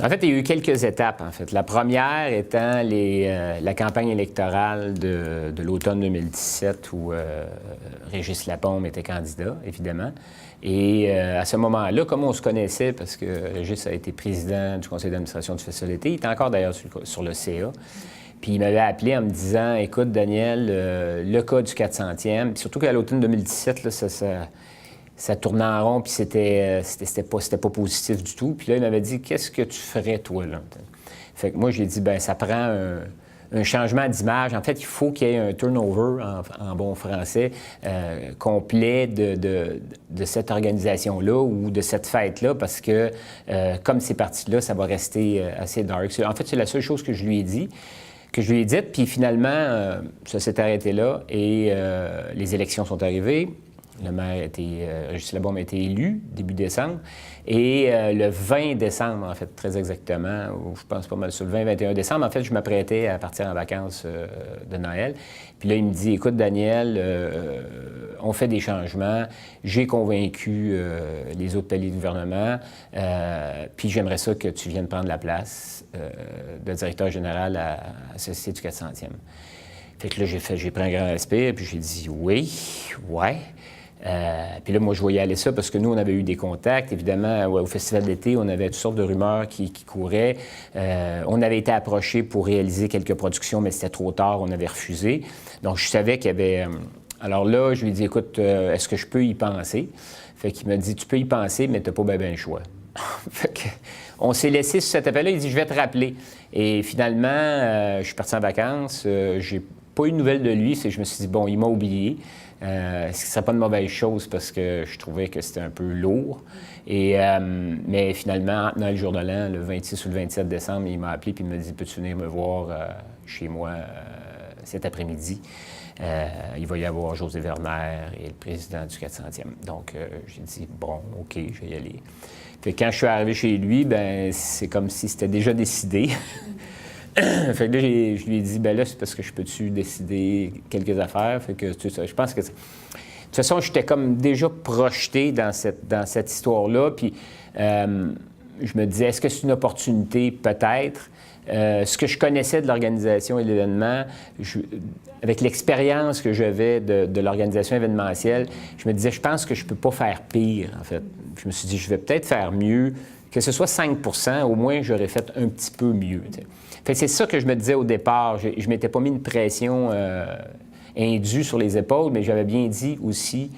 En fait, il y a eu quelques étapes, en fait. La première étant la campagne électorale de l'automne 2017 où Régis Lapombe était candidat, évidemment. Et à ce moment-là, comme on se connaissait, parce que Régis a été président du conseil d'administration du Festival d'été, il était encore d'ailleurs sur le CA. Puis il m'avait appelé en me disant, écoute, Daniel, le cas du 400e, puis surtout qu'à l'automne 2017, là, ça tournait en rond, puis c'était pas positif du tout. Puis là, il m'avait dit, qu'est-ce que tu ferais, toi, là? Fait que moi, j'ai dit, bien, ça prend un changement d'image. En fait, il faut qu'il y ait un turnover, en bon français, complet de cette organisation-là ou de cette fête-là, parce que, comme c'est parti là, ça va rester assez dark. En fait, c'est la seule chose que je lui ai dit. Puis finalement, ça s'est arrêté là, et les élections sont arrivées. Le maire Régis Lapombe a été élu début décembre. Et le 20 décembre, en fait, très exactement, ou je pense pas mal sur le 20-21 décembre, en fait, je m'apprêtais à partir en vacances de Noël. Puis là, il me dit, écoute, Daniel, on fait des changements. J'ai convaincu les autres paliers de gouvernement. Puis j'aimerais ça que tu viennes prendre la place de directeur général à Société du 400e. Fait que là, j'ai pris un grand respect, puis j'ai dit oui, ouais. Puis là, moi, je voyais aller ça parce que nous, on avait eu des contacts. Évidemment, au Festival d'été, on avait toutes sortes de rumeurs qui couraient. On avait été approchés pour réaliser quelques productions, mais c'était trop tard, on avait refusé. Donc, je savais qu'il y avait... Alors là, je lui ai dit, écoute, est-ce que je peux y penser? Fait qu'il m'a dit, tu peux y penser, mais t'as pas bien le choix. Fait que, on s'est laissé sur cet appel-là. Il dit, je vais te rappeler. Et finalement, je suis parti en vacances. J'ai pas eu de nouvelles de lui. Je me suis dit, bon, il m'a oublié. Ce qui ne serait pas une mauvaise chose parce que je trouvais que c'était un peu lourd. Mais finalement, entre Noël jour de l'an, le 26 ou le 27 décembre, il m'a appelé et il m'a dit, peux-tu venir me voir chez moi cet après-midi? Il va y avoir José Werner et le président du 400e. Donc, j'ai dit, bon, OK, je vais y aller. Puis quand je suis arrivé chez lui, ben c'est comme si c'était déjà décidé. Fait que là, je lui ai dit, ben là, c'est parce que je peux-tu décider quelques affaires? Fait que, tu sais, je pense que... De toute façon, j'étais comme déjà projeté dans cette histoire-là, puis je me disais, est-ce que c'est une opportunité? Peut-être. Ce que je connaissais de l'organisation et de l'événement, avec l'expérience que j'avais de l'organisation événementielle, je me disais, je pense que je peux pas faire pire, en fait. Je me suis dit, je vais peut-être faire mieux. Que ce soit 5 % au moins, j'aurais fait un petit peu mieux, t'sais. Fait que c'est ça que je me disais au départ. Je ne m'étais pas mis une pression indue sur les épaules, mais j'avais bien dit aussi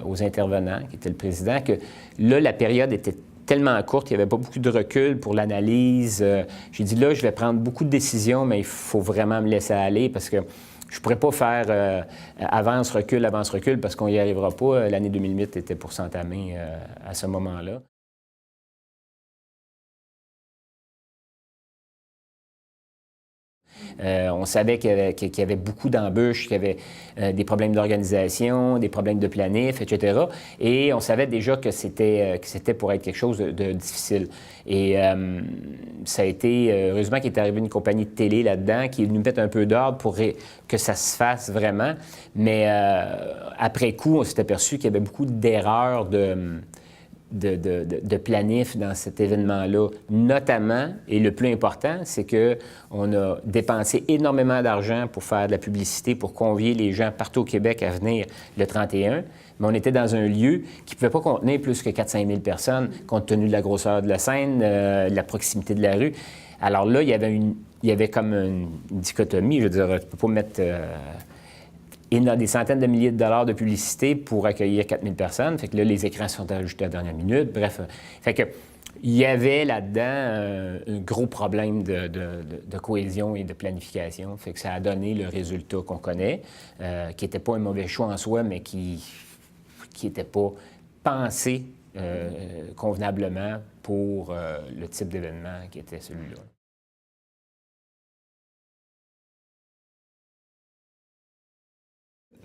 aux intervenants, qui étaient le président, que là, la période était tellement courte, il n'y avait pas beaucoup de recul pour l'analyse. J'ai dit, là, je vais prendre beaucoup de décisions, mais il faut vraiment me laisser aller parce que je ne pourrais pas faire avance-recul, parce qu'on n'y arrivera pas. L'année 2008 était pour s'entamer à ce moment-là. On savait qu'il y avait beaucoup d'embûches, qu'il y avait des problèmes d'organisation, des problèmes de planif, etc. Et on savait déjà que c'était pour être quelque chose de difficile. Et ça a été, heureusement qu'il est arrivé une compagnie de télé là-dedans qui nous mettait un peu d'ordre pour que ça se fasse vraiment. Mais après coup, on s'est aperçu qu'il y avait beaucoup d'erreurs de planif dans cet événement-là, notamment, et le plus important, c'est qu'on a dépensé énormément d'argent pour faire de la publicité, pour convier les gens partout au Québec à venir le 31, mais on était dans un lieu qui ne pouvait pas contenir plus que 400 000 personnes, compte tenu de la grosseur de la scène, de la proximité de la rue. Alors là, il y avait comme une dichotomie, je veux dire, tu ne peux pas mettre... Et on a des centaines de milliers de dollars de publicité pour accueillir 4000 personnes. Fait que là, les écrans sont ajoutés à la dernière minute. Bref, fait que il y avait là-dedans un gros problème de cohésion et de planification. Fait que ça a donné le résultat qu'on connaît, qui n'était pas un mauvais choix en soi, mais qui n'était pas pensé convenablement pour le type d'événement qui était celui-là.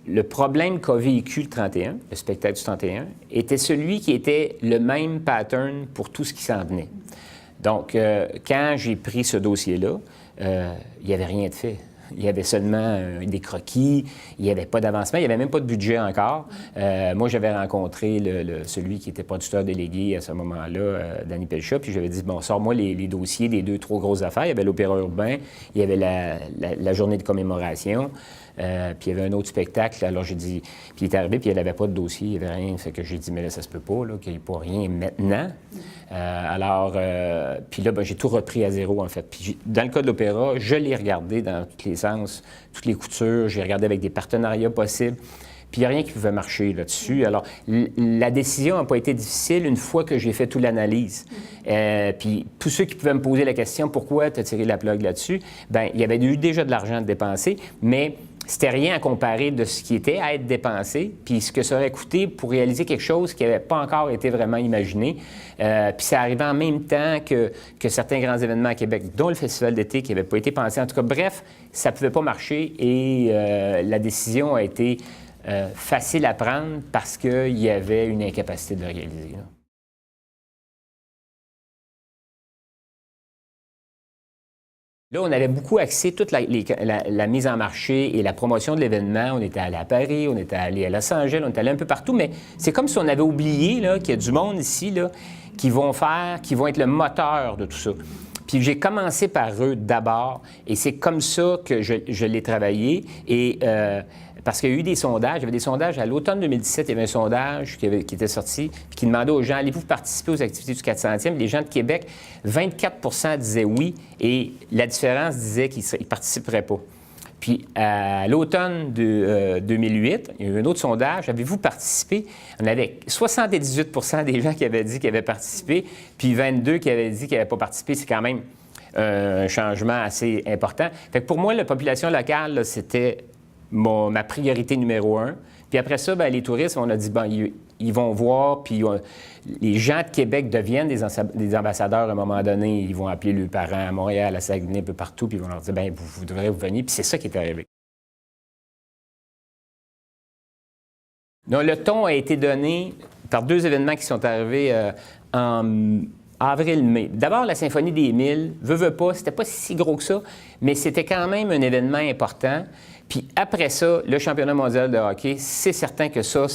Le problème qu'a vécu le 31, le spectacle du 31, était celui qui était le même pattern pour tout ce qui s'en venait. Donc, quand j'ai pris ce dossier-là, il n'y avait rien de fait. Il y avait seulement des croquis, il n'y avait pas d'avancement, il n'y avait même pas de budget encore. Moi, j'avais rencontré celui qui était producteur délégué à ce moment-là, Danny Pelcha, puis j'avais dit, bon, sors-moi les dossiers des 2 trop grosses affaires. Il y avait l'Opéra urbain, il y avait la journée de commémoration, puis il y avait un autre spectacle. Alors j'ai dit, puis il est arrivé, puis il n'avait pas de dossier, il n'y avait rien. Fait que j'ai dit, mais là, ça se peut pas, là, qu'il n'y ait pas rien maintenant. Puis là, ben, j'ai tout repris à zéro, en fait. Puis dans le cas de l'opéra, je l'ai regardé dans tous les sens, toutes les coutures, j'ai regardé avec des partenariats possibles. Puis il n'y a rien qui pouvait marcher là-dessus. Alors, la décision n'a pas été difficile une fois que j'ai fait toute l'analyse. Puis tous ceux qui pouvaient me poser la question, pourquoi tu as tiré la plug là-dessus? Bien, il y avait eu déjà de l'argent à dépenser, mais c'était rien à comparer de ce qui était à être dépensé, puis ce que ça aurait coûté pour réaliser quelque chose qui n'avait pas encore été vraiment imaginé. Puis ça arrivait en même temps que certains grands événements à Québec, dont le Festival d'été, qui n'avait pas été pensé. En tout cas, bref, ça ne pouvait pas marcher et la décision a été facile à prendre parce qu'il y avait une incapacité de le réaliser. Là. Là, on avait beaucoup axé toute la mise en marché et la promotion de l'événement. On était allé à Paris, on était allé à Los Angeles, on était allé un peu partout, mais c'est comme si on avait oublié qu'il y a du monde ici là, qui vont être le moteur de tout ça. Puis j'ai commencé par eux d'abord, et c'est comme ça que je l'ai travaillé. Et parce qu'il y a eu des sondages. Il y avait des sondages à l'automne 2017. Il y avait un sondage qui était sorti puis qui demandait aux gens, allez-vous participer aux activités du 400e? Les gens de Québec, 24 disaient oui, et la différence disait qu'ils ne participeraient pas. Puis, à l'automne de 2008, il y a eu un autre sondage. Avez-vous participé? On avait 78 des gens qui avaient dit qu'ils avaient participé, puis 22 qui avaient dit qu'ils n'avaient pas participé. C'est quand même un changement assez important. Fait que pour moi, la population locale, là, c'était ma priorité numéro 1. Puis après ça, bien, les touristes, on a dit, bon, ils vont voir, puis les gens de Québec deviennent des ambassadeurs à un moment donné. Ils vont appeler leurs parents à Montréal, à Saguenay, un peu partout, puis ils vont leur dire, bien, vous devrez vous venir. Puis c'est ça qui est arrivé. Donc, le ton a été donné par 2 événements qui sont arrivés en avril-mai. D'abord, la Symphonie des 1000, veut pas, c'était pas si gros que ça, mais c'était quand même un événement important. Puis après ça, le championnat mondial de hockey, c'est certain que ça,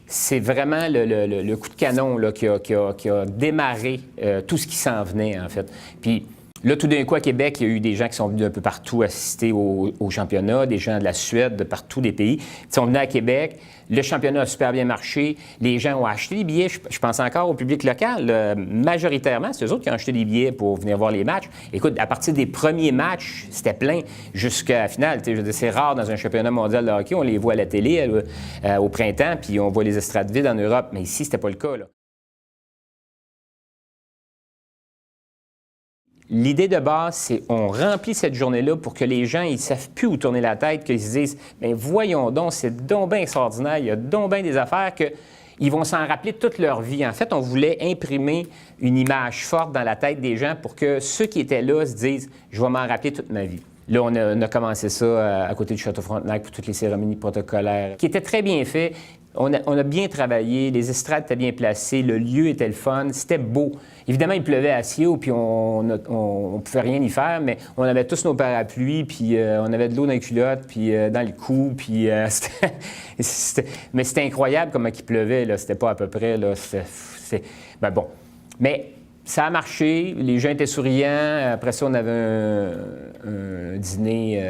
c'est vraiment le coup de canon là, qui a démarré tout ce qui s'en venait, en fait. Puis là, tout d'un coup, à Québec, il y a eu des gens qui sont venus d'un peu partout assister au championnat, des gens de la Suède, de partout des pays. Ils sont venus à Québec. Le championnat a super bien marché. Les gens ont acheté des billets. Je pense encore au public local. Majoritairement, c'est eux autres qui ont acheté des billets pour venir voir les matchs. Écoute, à partir des premiers matchs, c'était plein jusqu'à la finale. C'est rare dans un championnat mondial de hockey. On les voit à la télé au printemps, puis on voit les estrades vides en Europe. Mais ici, c'était pas le cas, là. L'idée de base, c'est on remplit cette journée-là pour que les gens, ils ne savent plus où tourner la tête, qu'ils se disent « Bien, voyons donc, c'est donc bien extraordinaire, il y a donc bien des affaires qu'ils vont s'en rappeler toute leur vie. » En fait, on voulait imprimer une image forte dans la tête des gens pour que ceux qui étaient là se disent « Je vais m'en rappeler toute ma vie. » Là, on a commencé ça à côté du Château Frontenac pour toutes les cérémonies protocolaires, qui étaient très bien fait. On a bien travaillé, les estrades étaient bien placées, le lieu était le fun, c'était beau. Évidemment, il pleuvait à ciel, puis on ne pouvait rien y faire, mais on avait tous nos parapluies, puis on avait de l'eau dans les culottes, puis dans le cou, puis mais c'était incroyable comment il pleuvait, là. C'était pas à peu près, là. Ben bon. Mais ça a marché, les gens étaient souriants. Après ça, on avait un dîner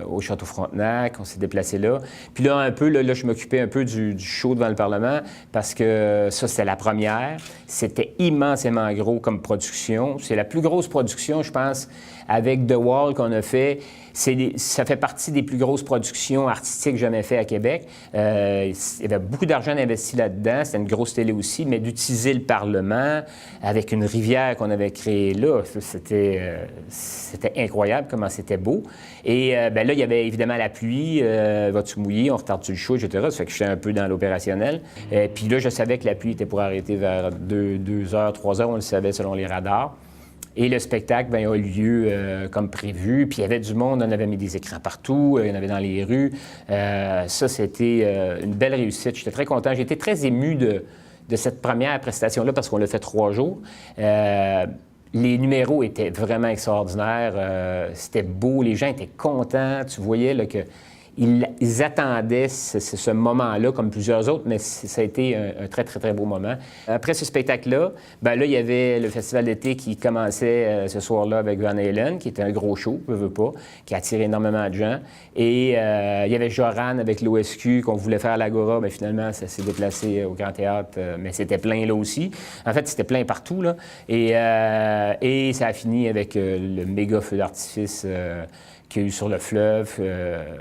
au Château Frontenac, on s'est déplacé là. Puis là, un peu, là je m'occupais un peu du show devant le Parlement parce que ça, c'était la première. C'était immensément gros comme production. C'est la plus grosse production, je pense, avec The Wall qu'on a fait. Ça fait partie des plus grosses productions artistiques jamais faites à Québec. Il y avait beaucoup d'argent investi là-dedans. C'était une grosse télé aussi, mais d'utiliser le Parlement avec une rivière qu'on avait créée là, c'était incroyable comment c'était beau. Et bien là, il y avait évidemment la pluie. Vas-tu mouiller? On retarde-tu le show, etc. Ça fait que j'étais un peu dans l'opérationnel. Puis là, je savais que la pluie était pour arrêter vers 2 heures, 3 heures. On le savait selon les radars. Et le spectacle bien, a eu lieu comme prévu. Puis il y avait du monde, on avait mis des écrans partout, il y en avait dans les rues. Ça, c'était une belle réussite. J'étais très content. J'étais très ému de cette première prestation-là parce qu'on l'a fait 3 jours. Les numéros étaient vraiment extraordinaires. C'était beau, les gens étaient contents. Tu voyais là, que ils attendaient ce moment-là, comme plusieurs autres, mais ça a été un très, très, très beau moment. Après ce spectacle-là, bien là, il y avait le festival d'été qui commençait ce soir-là avec Van Halen, qui était un gros show, veut pas, qui attirait énormément de gens. Et il y avait Joran avec l'OSQ qu'on voulait faire à l'Agora, mais finalement, ça s'est déplacé au Grand Théâtre, mais c'était plein là aussi. En fait, c'était plein partout, là. Et ça a fini avec le méga feu d'artifice qu'il y a eu sur le fleuve,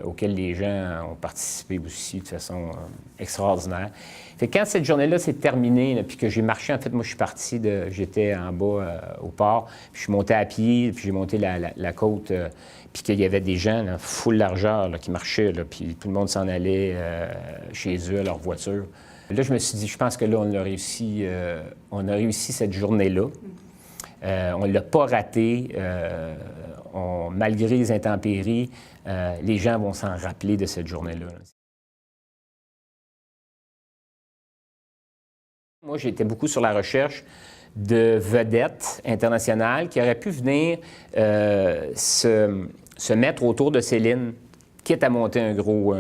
auquel les gens ont participé aussi de façon extraordinaire. Fait que quand cette journée-là s'est terminée, là, puis que j'ai marché, en fait, moi, je suis parti j'étais en bas au port, puis je suis monté à pied, puis j'ai monté la côte, puis qu'il y avait des gens, là, full largeur, là, qui marchaient, là, puis tout le monde s'en allait chez eux, à leur voiture. Là, je me suis dit, je pense que là, on a réussi cette journée-là. On ne l'a pas raté. Malgré les intempéries, les gens vont s'en rappeler de cette journée-là. Moi, j'étais beaucoup sur la recherche de vedettes internationales qui auraient pu venir se mettre autour de Céline, quitte à monter un gros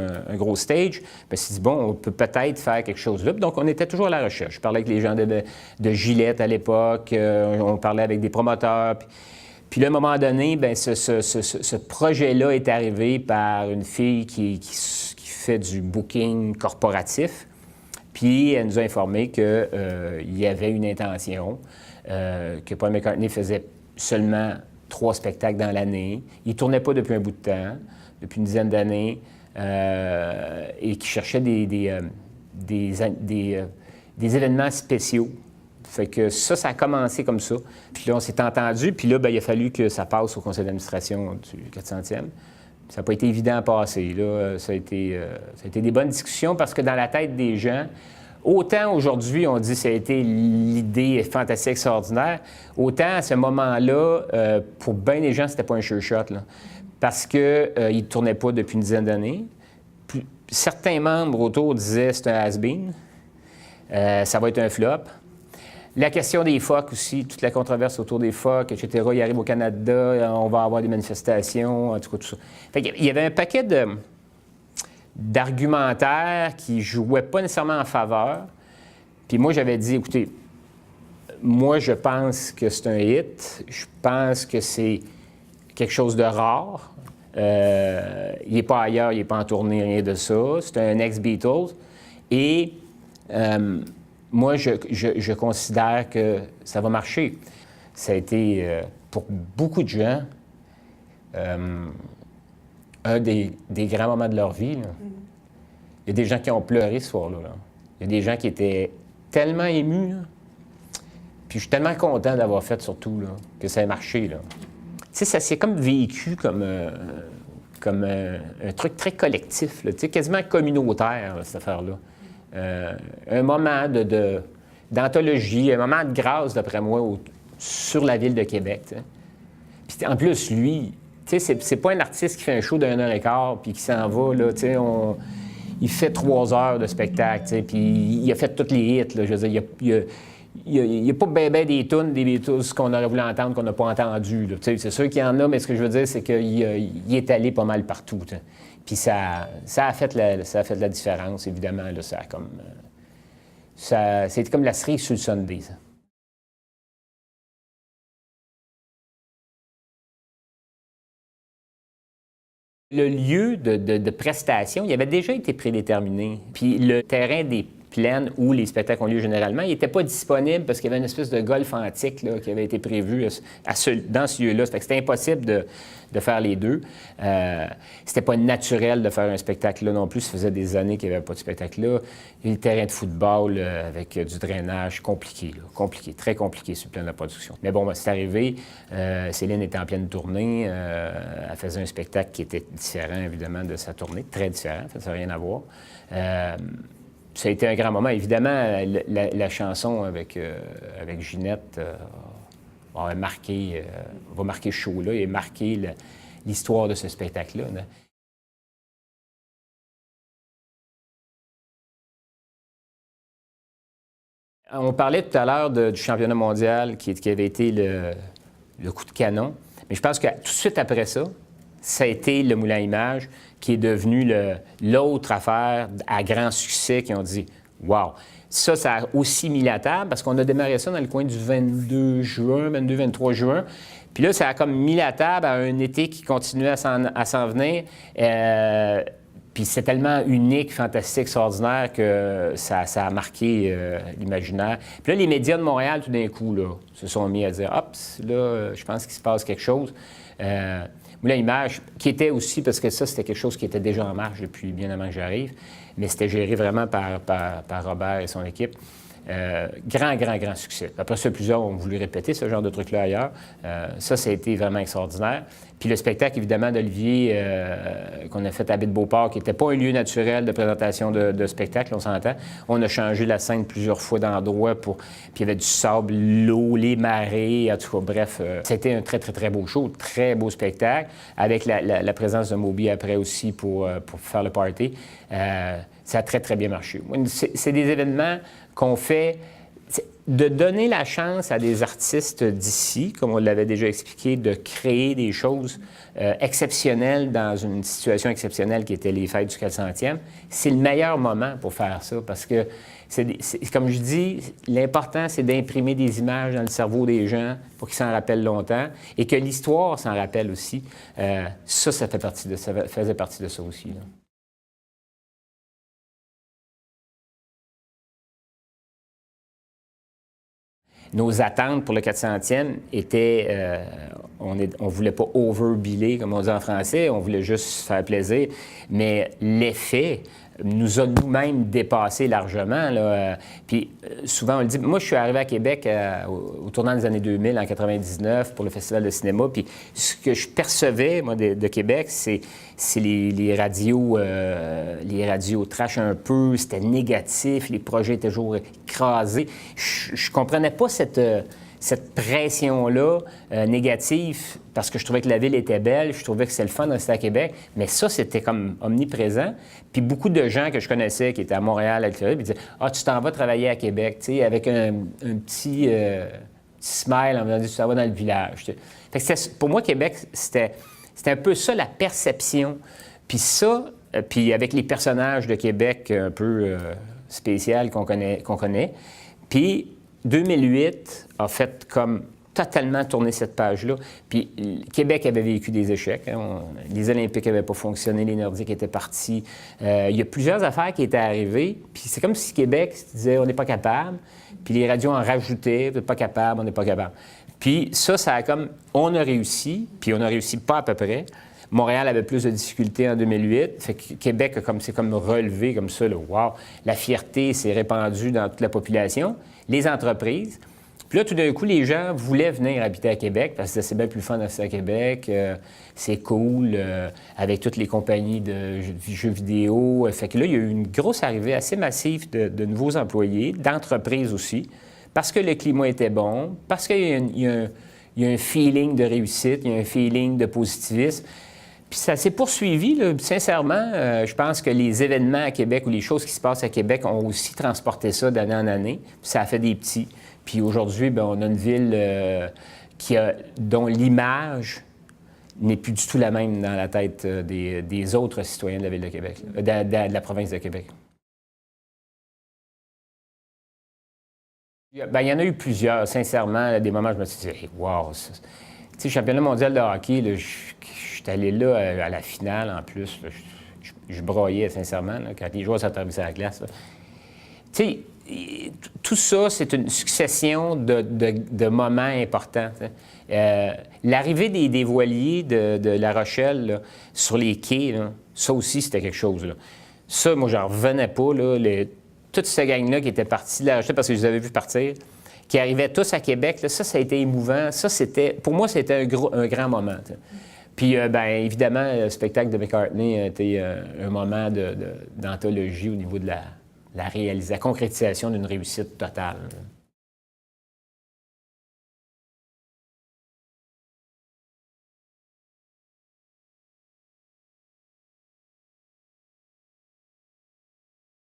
stage. Je me suis dit, bon, on peut peut-être faire quelque chose là. Donc, on était toujours à la recherche. Je parlais avec les gens de Gillette à l'époque, on parlait avec des promoteurs. Puis là, à un moment donné, bien, ce projet-là est arrivé par une fille qui fait du booking corporatif. Puis elle nous a informé qu'il y avait une intention, que Paul McCartney faisait seulement 3 spectacles dans l'année. Il ne tournait pas depuis un bout de temps, depuis une dizaine d'années, et qui cherchait des événements spéciaux. Fait que ça a commencé comme ça. Puis là, on s'est entendu, puis là, bien, il a fallu que ça passe au conseil d'administration du 400e. Ça n'a pas été évident à passer. Là. Ça a été des bonnes discussions parce que dans la tête des gens, autant aujourd'hui, on dit que ça a été l'idée fantastique, extraordinaire, autant à ce moment-là, pour bien des gens, c'était pas un sure shot. Là, parce qu'ils ne tournaient pas depuis une dizaine d'années. Certains membres autour disaient que c'est un has-been, ça va être un flop. La question des phoques aussi, toute la controverse autour des phoques, etc. Il arrive au Canada, on va avoir des manifestations, en tout cas, tout ça. Fait qu'il y avait un paquet d'argumentaires qui ne jouaient pas nécessairement en faveur. Puis moi, j'avais dit, écoutez, moi, je pense que c'est un hit. Je pense que c'est quelque chose de rare. Il n'est pas ailleurs, il n'est pas en tournée, rien de ça. C'est un ex-Beatles. Et moi, je considère que ça va marcher. Ça a été, pour beaucoup de gens, un des grands moments de leur vie. Là. Il y a des gens qui ont pleuré ce soir-là. Là. Il y a des gens qui étaient tellement émus. Là. Puis je suis tellement content d'avoir fait, surtout, là, que ça ait marché. Là. Tu sais, ça s'est comme vécu comme un truc très collectif, là, tu sais, quasiment communautaire, là, cette affaire-là. Un moment d'anthologie, un moment de grâce, d'après moi, sur la ville de Québec. T'sais. Puis en plus, lui, c'est pas un artiste qui fait un show d'1 heure et quart puis qui s'en va, là, il fait 3 heures de spectacle, puis il a fait tous les hits, là, je veux dire, il n'y a pas bien des tunes des Beatles qu'on aurait voulu entendre, qu'on n'a pas entendu. C'est sûr qu'il y en a, mais ce que je veux dire, c'est qu'il est allé pas mal partout. T'sais. Puis ça a fait la différence, évidemment. Là, c'était comme la cerise sur le sundae, ça. Le lieu de prestation, il avait déjà été prédéterminé. Puis le terrain des plaines où les spectacles ont lieu généralement, il n'était pas disponible parce qu'il y avait une espèce de golf antique là, qui avait été prévu dans ce lieu-là. C'était impossible de faire les deux. C'était pas naturel de faire un spectacle là non plus. Ça faisait des années qu'il n'y avait pas de spectacle là. Et le terrain de football avec du drainage, compliqué, très compliqué sur le plan de la production. Mais bon, c'est arrivé. Céline était en pleine tournée. Elle faisait un spectacle qui était différent, évidemment, de sa tournée. Très différent, ça n'a rien à voir. Ça a été un grand moment. Évidemment, la chanson avec Ginette va marquer ce show-là et marquer l'histoire de ce spectacle-là. Là. On parlait tout à l'heure du championnat mondial qui avait été le coup de canon. Mais je pense que tout de suite après ça, ça a été le Moulin à Images qui est devenu l'autre affaire à grand succès qui ont dit « Wow! » Ça a aussi mis la table parce qu'on a démarré ça dans le coin du 22 juin, 22-23 juin. Puis là, ça a comme mis la table à un été qui continuait à s'en venir. Puis c'est tellement unique, fantastique, extraordinaire que ça a marqué l'imaginaire. Puis là, les médias de Montréal, tout d'un coup, là, se sont mis à dire « Hop, là, je pense qu'il se passe quelque chose. » Moulin à Images, qui était aussi, parce que ça, c'était quelque chose qui était déjà en marche depuis bien avant que j'arrive, mais c'était géré vraiment par Robert et son équipe. Grand succès. Après ça, plusieurs ont voulu répéter ce genre de truc-là ailleurs. Ça a été vraiment extraordinaire. Puis le spectacle, évidemment, d'Olivier, qu'on a fait à Baie-de-Beauport, qui n'était pas un lieu naturel de présentation de spectacle, on s'entend. On a changé la scène plusieurs fois d'endroit puis il y avait du sable, l'eau, les marées, en tout cas, bref. C'était un très beau show, très beau spectacle, avec la présence de Moby après aussi pour faire le party. Ça a très bien marché. C'est des événements qu'on fait, de donner la chance à des artistes d'ici, comme on l'avait déjà expliqué, de créer des choses exceptionnelles dans une situation exceptionnelle qui était les fêtes du 400e. C'est le meilleur moment pour faire ça parce que, comme je dis, l'important, c'est d'imprimer des images dans le cerveau des gens pour qu'ils s'en rappellent longtemps et que l'histoire s'en rappelle aussi. Ça faisait partie de ça aussi, là. Nos attentes pour le 400e étaient, on ne voulait pas overbiller, comme on dit en français, on voulait juste se faire plaisir, mais l'effet nous a nous-mêmes dépassé largement. Là. Puis souvent, on le dit, moi, je suis arrivé à Québec au tournant des années 2000, en 99, pour le Festival de cinéma, puis ce que je percevais, moi, de Québec, c'est les radios trash un peu, c'était négatif, les projets étaient toujours écrasés. Je comprenais pas cette pression-là négative parce que je trouvais que la ville était belle, je trouvais que c'était le fun de rester à Québec, mais ça, c'était comme omniprésent. Puis beaucoup de gens que je connaissais qui étaient à Montréal, à l'extérieur, ils disaient « Ah, tu t'en vas travailler à Québec, tu sais, avec un petit smile en me disant « Tu t'en vas dans le village. » Fait que pour moi, Québec, c'était un peu ça, la perception. Puis ça, puis avec les personnages de Québec un peu spéciaux qu'on connaît. Puis 2008 a fait comme totalement tourner cette page-là. Puis Québec avait vécu des échecs. Hein. Les Olympiques n'avaient pas fonctionné, les Nordiques étaient partis. Il y a plusieurs affaires qui étaient arrivées. Puis c'est comme si Québec disait « on n'est pas capable ». Puis les radios en rajoutaient « on n'est pas capable, on n'est pas capable ». Puis ça a comme... On a réussi, puis on a réussi pas à peu près. Montréal avait plus de difficultés en 2008. Fait que Québec c'est comme relevé comme ça. Là, wow! La fierté s'est répandue dans toute la population. Les entreprises. Puis là, tout d'un coup, les gens voulaient venir habiter à Québec parce que c'est bien plus fun d'habiter à Québec. C'est cool, avec toutes les compagnies de jeux vidéo. Fait que là, il y a eu une grosse arrivée assez massive de nouveaux employés, d'entreprises aussi, parce que le climat était bon, parce qu'il y a un feeling de réussite, il y a un feeling de positivisme. Puis ça s'est poursuivi, là. Sincèrement, je pense que les événements à Québec ou les choses qui se passent à Québec ont aussi transporté ça d'année en année. Puis ça a fait des petits. Puis aujourd'hui, bien, on a une ville dont l'image n'est plus du tout la même dans la tête des autres citoyens de la ville de Québec, de la province de Québec. Bien, il y en a eu plusieurs, sincèrement, des moments où je me suis dit hey, « wow! » Tu sais, championnat mondial de hockey, là, je suis allé là à la finale en plus. Là, je broyais sincèrement là, quand les joueurs s'attraversaient à la glace. Tu sais, tout ça, c'est une succession de moments importants. L'arrivée des voiliers de La Rochelle là, sur les quais, là, ça aussi, c'était quelque chose. Là. Ça, moi, j'en revenais pas. Là, toute cette gang-là qui était partie de La Rochelle parce que je les avais vus partir, qui arrivaient tous à Québec, là, ça a été émouvant. Ça, pour moi, c'était un grand moment. T'sais. Puis, bien évidemment, le spectacle de McCartney a été un moment d'anthologie au niveau de la concrétisation d'une réussite totale.